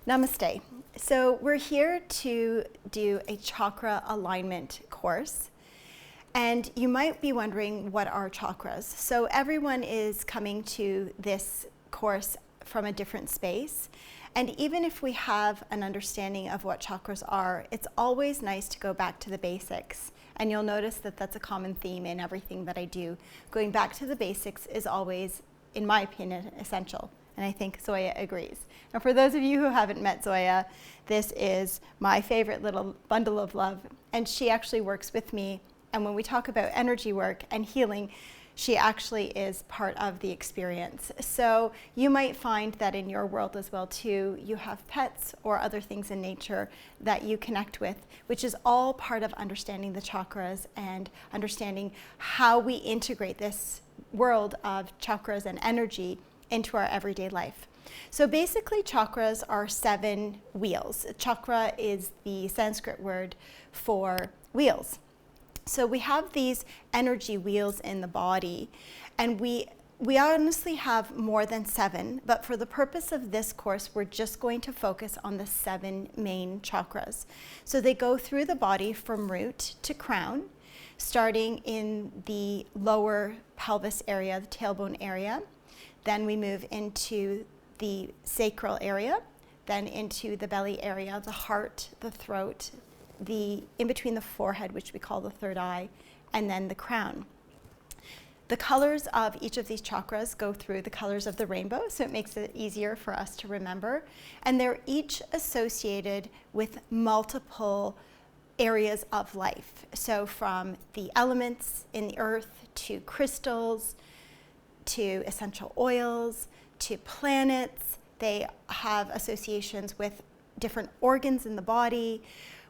Namaste. So we're here to do a chakra alignment course. And you might be wondering, what are chakras? So everyone is coming to this course from a different space. And even if we have an understanding of what chakras are, it's always nice to go back to the basics. And you'll notice that that's a common theme in everything that I do. Going back to the basics is always, in my opinion, essential. And I think Zoya agrees. And for those of you who haven't met Zoya, this is my favorite little bundle of love. And she actually works with me. And when we talk about energy work and healing, she actually is part of the experience. So you might find that in your world as well too, you have pets or other things in nature that you connect with, which is all part of understanding the chakras and understanding how we integrate this world of chakras and energy into our everyday life. So basically chakras are 7 wheels. Chakra is the Sanskrit word for wheels. So we have these energy wheels in the body, and we honestly have more than 7, but for the purpose of this course, we're just going to focus on the 7 main chakras. So they go through the body from root to crown, starting in the lower pelvis area, the tailbone area. Then we move into the sacral area, then into the belly area, the heart, the throat, in between the forehead, which we call the third eye, and then the crown. The colors of each of these chakras go through the colors of the rainbow, so it makes it easier for us to remember. And they're each associated with multiple areas of life. So from the elements in the earth to crystals, to essential oils, to planets. They have associations with different organs in the body,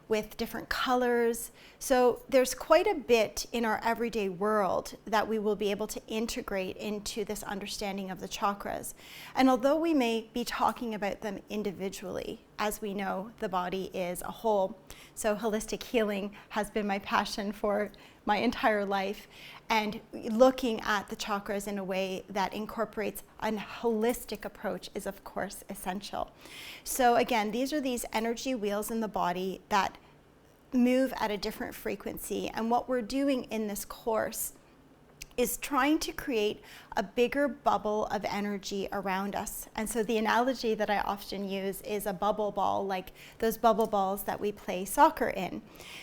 with different colors. So there's quite a bit in our everyday world that we will be able to integrate into this understanding of the chakras. And although we may be talking about them individually, as we know, the body is a whole. So holistic healing has been my passion for my entire life. And looking at the chakras in a way that incorporates a holistic approach is, of course, essential. So again, these are these energy wheels in the body that move at a different frequency. And what we're doing in this course is trying to create a bigger bubble of energy around us. And so the analogy that I often use is a bubble ball, like those bubble balls that we play soccer in.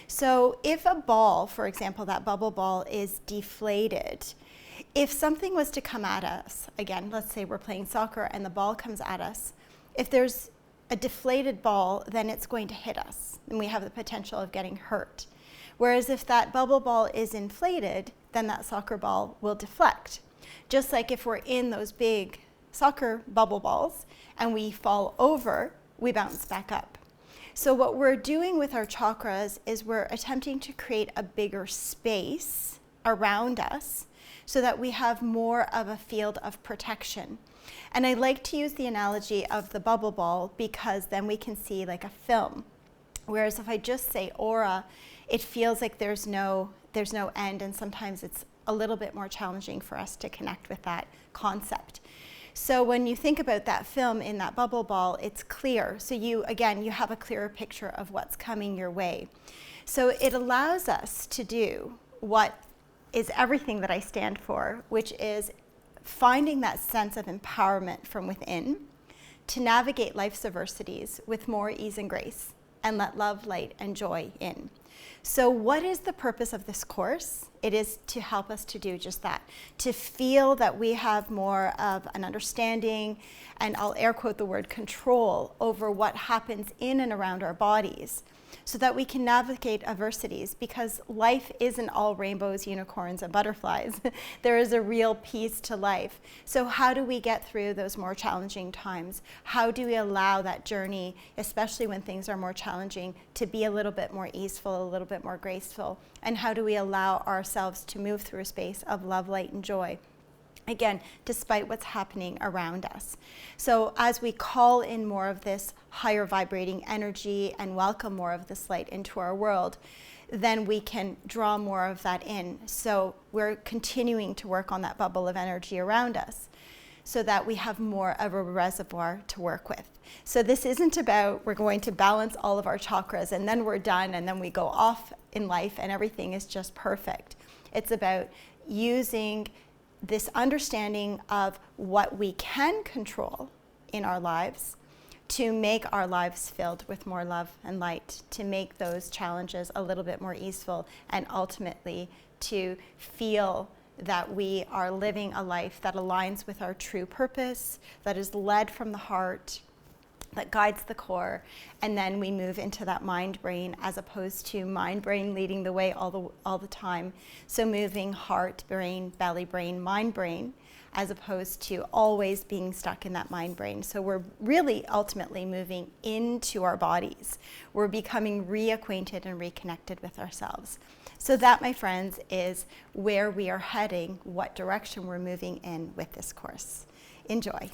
So if a ball, for example, that bubble ball is deflated, if something was to come at us, again, let's say we're playing soccer and the ball comes at us, if there's a deflated ball, then it's going to hit us and we have the potential of getting hurt. Whereas if that bubble ball is inflated, then that soccer ball will deflect. Just like if we're in those big soccer bubble balls and we fall over, we bounce back up. So what we're doing with our chakras is we're attempting to create a bigger space around us so that we have more of a field of protection. And I like to use the analogy of the bubble ball because then we can see like a film. Whereas if I just say aura, it feels like there's no end, and sometimes it's a little bit more challenging for us to connect with that concept. So when you think about that film in that bubble ball, it's clear. So you have a clearer picture of what's coming your way. So it allows us to do what is everything that I stand for, which is finding that sense of empowerment from within to navigate life's adversities with more ease and grace and let love, light, and joy in. So what is the purpose of this course? It is to help us to do just that, to feel that we have more of an understanding, and I'll air quote the word control, over what happens in and around our bodies, so that we can navigate adversities, because life isn't all rainbows, unicorns, and butterflies. There is a real piece to life. So how do we get through those more challenging times? How do we allow that journey, especially when things are more challenging, to be a little bit more easeful, a little bit more graceful? And how do we allow ourselves to move through a space of love, light, and joy? Again, despite what's happening around us. So as we call in more of this higher vibrating energy and welcome more of this light into our world, then we can draw more of that in. So we're continuing to work on that bubble of energy around us. so that we have more of a reservoir to work with. So this isn't about we're going to balance all of our chakras and then we're done and then we go off in life and everything is just perfect. It's about using this understanding of what we can control in our lives to make our lives filled with more love and light, to make those challenges a little bit more easeful, and ultimately to feel that we are living a life that aligns with our true purpose, that is led from the heart, that guides the core, and then we move into that mind-brain as opposed to mind-brain leading the way all the time. So moving heart-brain, belly-brain, mind-brain, as opposed to always being stuck in that mind-brain. So we're really ultimately moving into our bodies. We're becoming reacquainted and reconnected with ourselves. So that, my friends, is where we are heading, what direction we're moving in with this course. Enjoy.